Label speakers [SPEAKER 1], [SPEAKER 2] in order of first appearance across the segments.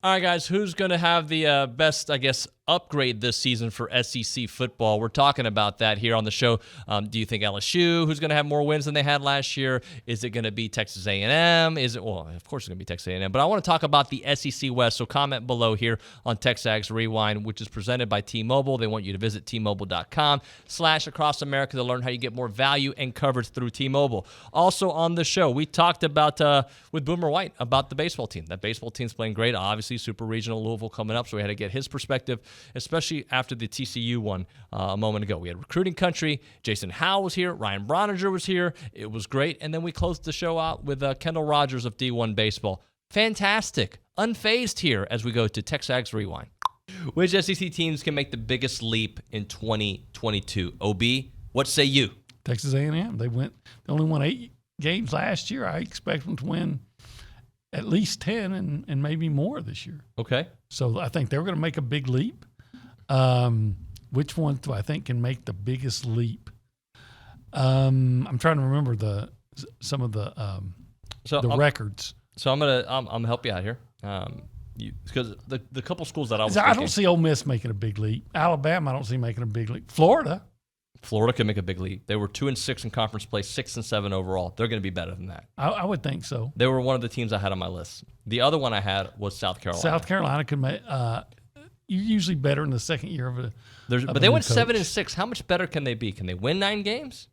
[SPEAKER 1] All right, guys, who's going to have the best, I guess, upgrade this season for SEC football? We're talking about that here on the show. Do you think LSU, who's going to have more wins than they had last year? Is it going to be Texas A&M? Well, of course it's going to be Texas A&M, but I want to talk about the SEC West, so comment below here on TexAgs Rewind, which is presented by T-Mobile. They want you to visit T-Mobile.com/Across America to learn how you get more value and coverage through T-Mobile. Also on the show, we talked about, with Boomer White, about the baseball team. That baseball team's playing great, obviously. Super Regional Louisville coming up, so we had to get his perspective, especially after the TCU one a moment ago. We had Recruiting Country. Jason Howell was here. Ryan Brauninger was here. It was great. And then we closed the show out with Kendall Rogers of D1 Baseball. Fantastic. Unfazed here as we go to TexAgs Rewind. Which SEC teams can make the biggest leap in 2022? OB, what say you?
[SPEAKER 2] Texas A&M. They only won 8 games last year. I expect them to win at least 10 and maybe more this year.
[SPEAKER 1] Okay.
[SPEAKER 2] So I think they're going to make a big leap. Which one do I think can make the biggest leap? I'm trying to remember some of the records.
[SPEAKER 1] So I'm gonna help you out here. Because the couple schools that I
[SPEAKER 2] don't see Ole Miss making a big leap. Alabama, I don't see making a big leap. Florida can make a big leap. They were 2-6 in conference play, 6-7 overall. They're going to be better than that. I would think so.
[SPEAKER 1] They were one of the teams I had on my list. The other one I had was South Carolina.
[SPEAKER 2] South Carolina could make. You're usually better in the second year of a.
[SPEAKER 1] But they went 7-6. How much better can they be? Can they win 9 games?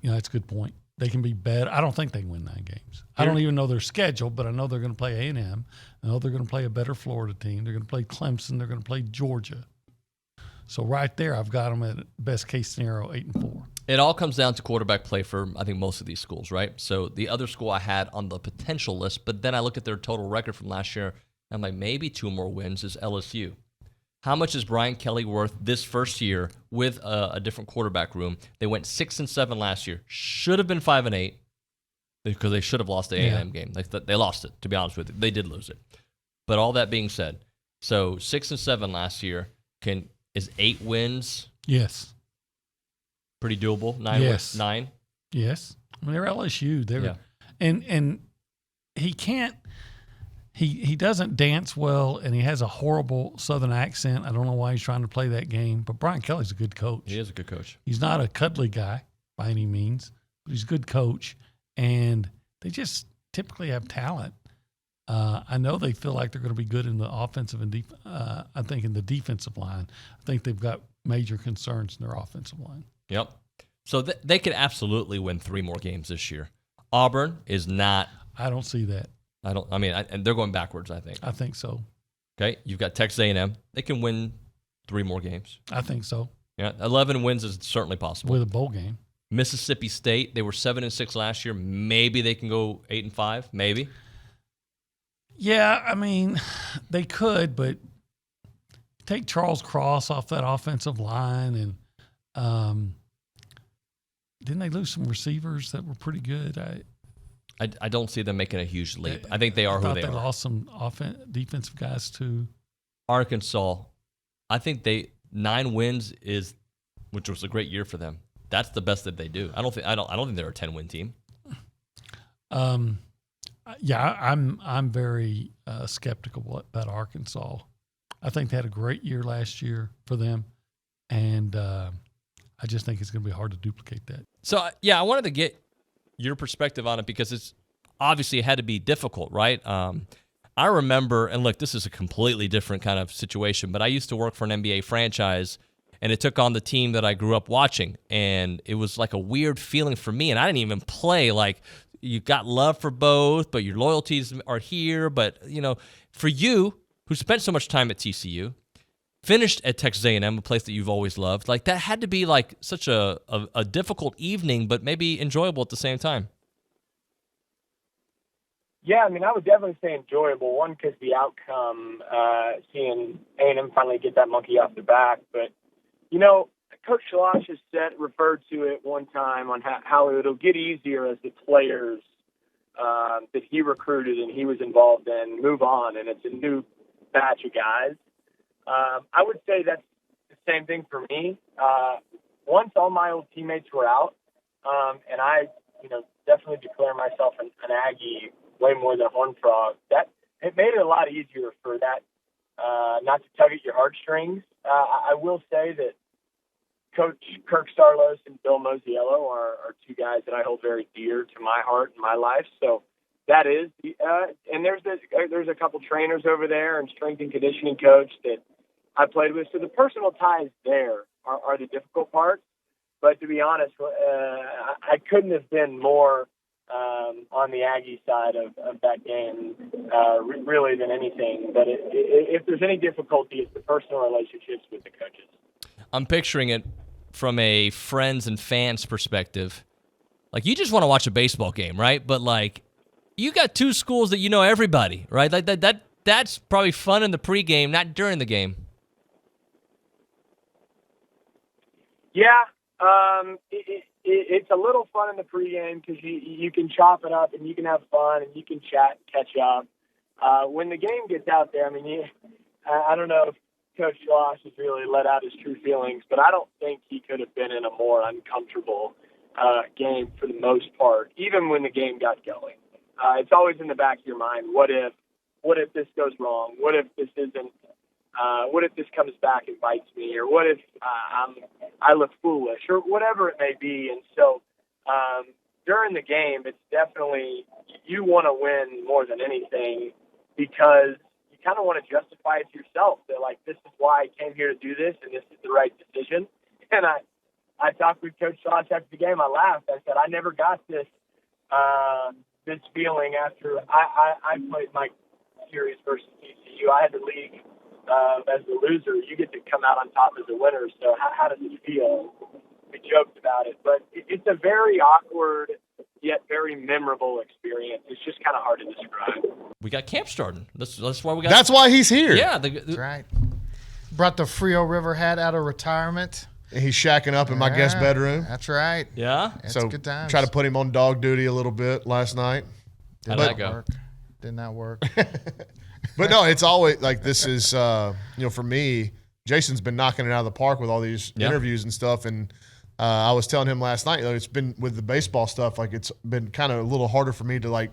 [SPEAKER 2] That's a good point. They can be better. I don't think they can win 9 games. I don't even know their schedule, but I know they're going to play A&M. I know they're going to play a better Florida team. They're going to play Clemson. They're going to play Georgia. So right there, I've got them at best case scenario 8-4.
[SPEAKER 1] It all comes down to quarterback play for, I think, most of these schools, right? So the other school I had on the potential list, but then I look at their total record from last year, and I'm like, maybe 2 more wins is LSU. How much is Brian Kelly worth this first year with a different quarterback room? They went 6-7 last year. Should have been 5-8 because they should have lost the A&M game. They lost it, to be honest with you. They did lose it. But all that being said, so 6-7 last year is 8 wins.
[SPEAKER 2] Yes.
[SPEAKER 1] Pretty doable. 9
[SPEAKER 2] yes.
[SPEAKER 1] 9.
[SPEAKER 2] Yes. I mean, they're LSU. And he can't. He doesn't dance well, and he has a horrible Southern accent. I don't know why he's trying to play that game, but Brian Kelly's a good coach.
[SPEAKER 1] He is a good coach.
[SPEAKER 2] He's not a cuddly guy by any means, but he's a good coach, and they just typically have talent. I know they feel like they're going to be good in the offensive and I think in the defensive line. I think they've got major concerns in their offensive line.
[SPEAKER 1] Yep. So they could absolutely win 3 more games this year. Auburn is not.
[SPEAKER 2] I don't see that.
[SPEAKER 1] And they're going backwards, I think.
[SPEAKER 2] I think so.
[SPEAKER 1] Okay, you've got Texas A&M. They can win 3 more games.
[SPEAKER 2] I think so.
[SPEAKER 1] Yeah, 11 wins is certainly possible.
[SPEAKER 2] With a bowl game.
[SPEAKER 1] Mississippi State, they were 7-6 last year. Maybe they can go 8-5. Maybe.
[SPEAKER 2] Yeah, I mean, they could, but take Charles Cross off that offensive line, and didn't they lose some receivers that were pretty good?
[SPEAKER 1] I don't see them making a huge leap. I think they are who they are.
[SPEAKER 2] They lost some defensive guys too.
[SPEAKER 1] Arkansas, I think 9 wins which was a great year for them. That's the best that they do. I don't think they're a 10-win team.
[SPEAKER 2] Yeah, I'm very skeptical about Arkansas. I think they had a great year last year for them, and I just think it's going to be hard to duplicate that.
[SPEAKER 1] So I wanted to get your perspective on it because it's obviously it had to be difficult, right? I remember, and look, this is a completely different kind of situation, but I used to work for an NBA franchise, and it took on the team that I grew up watching, and it was like a weird feeling for me, and I didn't even play. Like, you got love for both, but your loyalties are here. But, for you, who spent so much time at TCU, finished at Texas A&M, a place that you've always loved, like that had to be like such a difficult evening, but maybe enjoyable at the same time.
[SPEAKER 3] Yeah, I mean, I would definitely say enjoyable. One, because the outcome, seeing A&M finally get that monkey off their back. But, Coach Shalosh has referred to it one time on how it'll get easier as the players that he recruited and he was involved in move on, and it's a new batch of guys. I would say that's the same thing for me. Once all my old teammates were out, and I, definitely declare myself an Aggie way more than Horned Frog. That it made it a lot easier for that not to tug at your heartstrings. I will say that Coach Kirk Starlos and Bill Mosiello are two guys that I hold very dear to my heart and my life. So that is, and there's a couple trainers over there and strength and conditioning coach that I played with. So the personal ties there are the difficult parts. But to be honest, I couldn't have been more on the Aggie side of that game, really than anything. But if there's any difficulty, it's the personal relationships with the coaches.
[SPEAKER 1] I'm picturing it from a friends and fans perspective. Like, you just want to watch a baseball game, right? But, like, you got two schools that you know everybody, right? Like that's probably fun in the pregame, not during the game.
[SPEAKER 3] Yeah, it's a little fun in the pregame because you can chop it up and you can have fun and you can chat and catch up. When the game gets out there, I mean, I don't know if Coach Schloss has really let out his true feelings, but I don't think he could have been in a more uncomfortable game for the most part, even when the game got going. It's always in the back of your mind, what if this goes wrong? What if this isn't? What if this comes back and bites me? Or what if I look foolish? Or whatever it may be. And so during the game, it's definitely, you want to win more than anything because you kind of want to justify it to yourself that, like, this is why I came here to do this and this is the right decision. And I talked with Coach Schloss after the game. I laughed. I said, I never got this this feeling after I played my series versus TCU. I had the league as the loser. You get to come out on top as a winner. So how does it feel? We joked about it, but it's a very awkward yet very memorable experience. It's just kind of hard to describe.
[SPEAKER 1] We got camp starting. That's why we got.
[SPEAKER 4] That's why he's here.
[SPEAKER 1] Yeah,
[SPEAKER 5] that's right. Brought the Frio River hat out of retirement.
[SPEAKER 4] And he's shacking up in my guest bedroom.
[SPEAKER 5] That's right.
[SPEAKER 1] Yeah.
[SPEAKER 5] It's
[SPEAKER 4] so
[SPEAKER 5] good times.
[SPEAKER 4] Try to put him on dog duty a little bit last night.
[SPEAKER 1] How'd that go?
[SPEAKER 5] Did not work.
[SPEAKER 4] But no, it's always like this is, for me, Jason's been knocking it out of the park with all these interviews and stuff. And I was telling him last night, it's been with the baseball stuff, like it's been kind of a little harder for me to like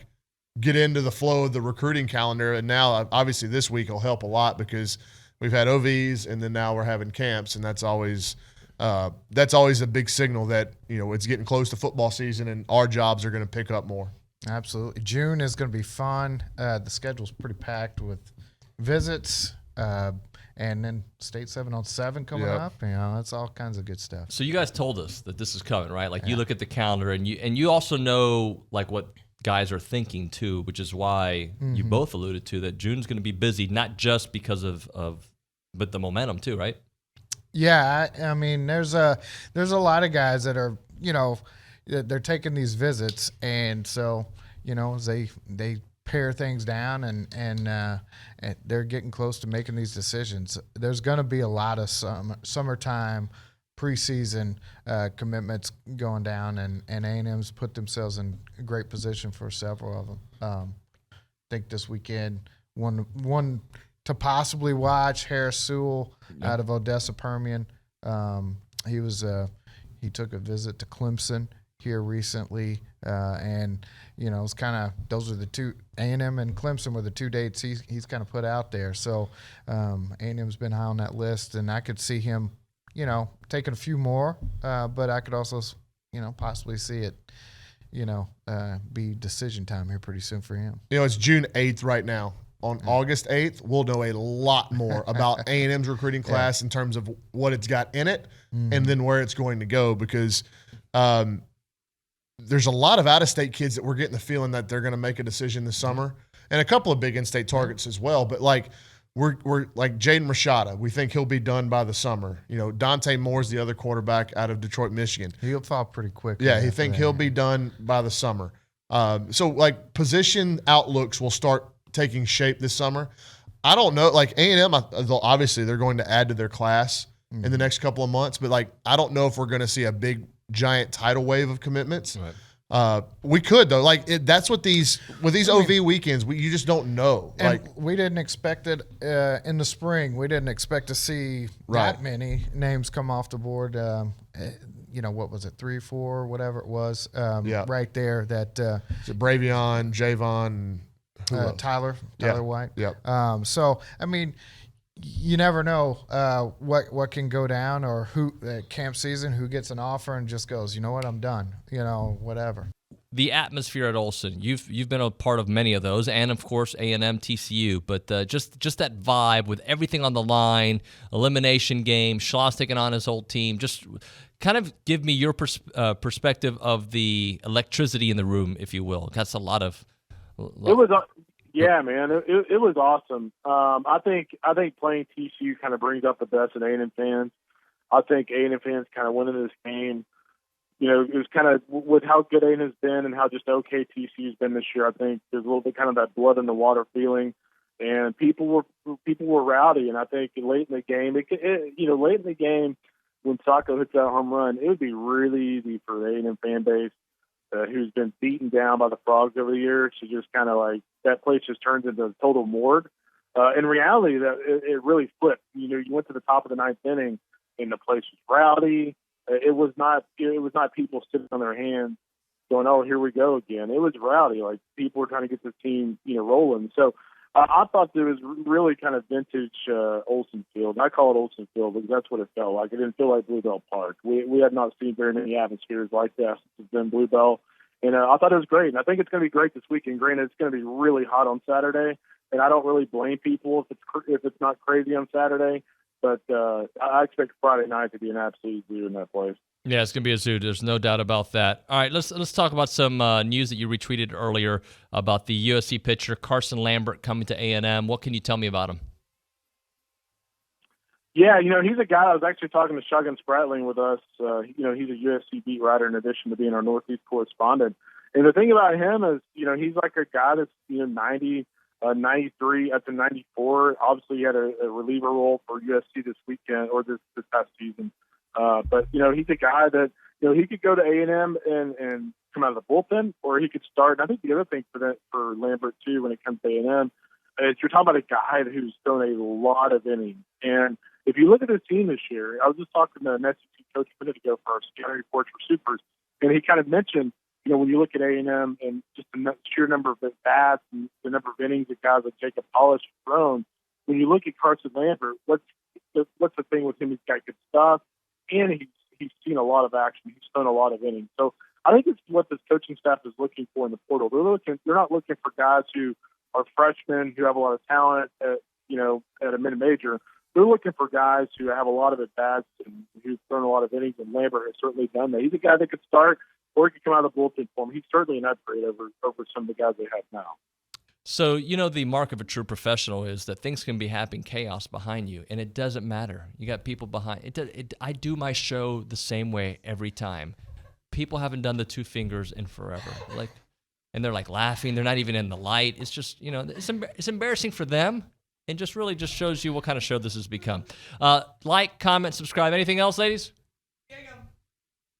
[SPEAKER 4] get into the flow of the recruiting calendar. And now obviously this week will help a lot because we've had OVs and then now we're having camps. And that's always a big signal that, it's getting close to football season and our jobs are going to pick up more.
[SPEAKER 5] Absolutely. June is going to be fun. The schedule's pretty packed with visits, and then State 7-on-7 coming up. That's all kinds of good stuff.
[SPEAKER 1] So you guys told us that this is coming, right? Like you look at the calendar and you also know like what guys are thinking too, which is why you both alluded to that June's going to be busy, not just because of but the momentum too, right?
[SPEAKER 5] Yeah, I mean, there's a lot of guys that are, they're taking these visits, and so they pare things down, and they're getting close to making these decisions. There's going to be a lot of summertime preseason commitments going down, and A&M's put themselves in a great position for several of them. I think this weekend one to possibly watch, Harris Sewell out of Odessa Permian. He took a visit to Clemson here recently, and it's kind of those are the two, A&M and Clemson were the two dates he's kind of put out there. So A&M's been high on that list, and I could see him taking a few more, but I could also possibly see it be decision time here pretty soon for him.
[SPEAKER 4] It's June 8th right now. On August 8th, we'll know a lot more about A&M's recruiting class in terms of what it's got in it and then where it's going to go because there's a lot of out-of-state kids that we're getting the feeling that they're going to make a decision this summer and a couple of big in-state targets as well. But, like, we're like Jaden Rashada. We think he'll be done by the summer. Dante Moore's the other quarterback out of Detroit, Michigan.
[SPEAKER 5] He'll fall pretty quick.
[SPEAKER 4] Yeah, he'll be done by the summer. So, like, position outlooks will start taking shape this summer. I don't know, like A&M, obviously they're going to add to their class in the next couple of months, but like I don't know if we're going to see a big giant tidal wave of commitments. Right. We could though, like that's what these OV weekends you just don't know.
[SPEAKER 5] And like we didn't expect it in the spring. We didn't expect to see that many names come off the board. what was it, 3-4, whatever it was,
[SPEAKER 4] Yeah.
[SPEAKER 5] right there that
[SPEAKER 4] So Bravion, Javon, who else?
[SPEAKER 5] Tyler
[SPEAKER 4] Yeah.
[SPEAKER 5] White.
[SPEAKER 4] Yep.
[SPEAKER 5] So I mean, you never know what can go down, or who camp season, who gets an offer and just goes, you know what, I'm done, whatever.
[SPEAKER 1] The atmosphere at Olson, you've been a part of many of those, and of course A&M, TCU. But just that vibe with everything on the line, elimination game, Schloss taking on his whole team. Just kind of give me your perspective of the electricity in the room, if you will. That's a lot of.
[SPEAKER 6] It was, yeah, man. It was awesome. I think playing TCU kind of brings up the best in A&M fans. I think A&M fans kind of went into this game. It was kind of with how good A&M has been and how just okay TCU's been this year. I think there's a little bit kind of that blood in the water feeling, and people were rowdy. And I think late in the game, late in the game when Sacco hits that home run, it would be really easy for the A&M fan base who's been beaten down by the Frogs over the years to just kind of like that place just turns into a total morgue. In reality, that it really flipped. You went to the top of the ninth inning and the place was rowdy. It was not people sitting on their hands going, oh, here we go again. It was rowdy. Like people were trying to get the team, rolling. So I thought there was really kind of vintage Olson Field. I call it Olson Field because that's what it felt like. It didn't feel like Bluebell Park. We had not seen very many atmospheres like that since it's been Bluebell. And I thought it was great. And I think it's going to be great this weekend. Granted, it's going to be really hot on Saturday. And I don't really blame people if it's not crazy on Saturday. But I expect Friday night to be an absolute zoo in that place.
[SPEAKER 1] Yeah, it's going to be a zoo. There's no doubt about that. All right, let's talk about some news that you retweeted earlier about the USC pitcher Carson Lambert coming to A&M. What can you tell me about him?
[SPEAKER 6] Yeah, he's a guy. I was actually talking to Shuggan Spratling with us. He's a USC beat writer in addition to being our Northeast correspondent. And the thing about him is, he's like a guy that's 90, 93 up to 94. Obviously, he had a reliever role for USC this weekend or this past season. But he's a guy that he could go to A&M and come out of the bullpen, or he could start. And I think the other thing for Lambert too, when it comes to A&M, is you're talking about a guy who's thrown a lot of innings. And if you look at his team this year, I was just talking to an SEC coach a minute ago for our scouting reports for Supers, and he kind of mentioned, when you look at A&M and just the sheer number of bats and the number of innings that guys like Jacob Polish have thrown, when you look at Carson Lambert, what's the thing with him? He's got good stuff, and he's seen a lot of action. He's thrown a lot of innings. So I think it's what this coaching staff is looking for in the portal. They're not looking for guys who are freshmen who have a lot of talent at a mid-major. They're looking for guys who have a lot of at-bats and who've thrown a lot of innings, and Lambert has certainly done that. He's a guy that could start or he could come out of the bullpen for him. He's certainly an upgrade over some of the guys they have now.
[SPEAKER 1] So, the mark of a true professional is that things can be happening, chaos behind you, and it doesn't matter. You got people behind it. I do my show the same way every time. People haven't done the two fingers in forever. And they're laughing. They're not even in the light. It's just, it's embarrassing for them. And just really just shows you what kind of show this has become. Like, comment, subscribe. Anything else, ladies?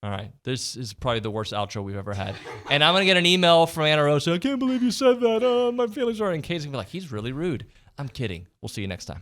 [SPEAKER 1] All right. This is probably the worst outro we've ever had. And I'm going to get an email from Anna Rosa. I can't believe you said that. My feelings are in case. And be like, he's really rude. I'm kidding. We'll see you next time.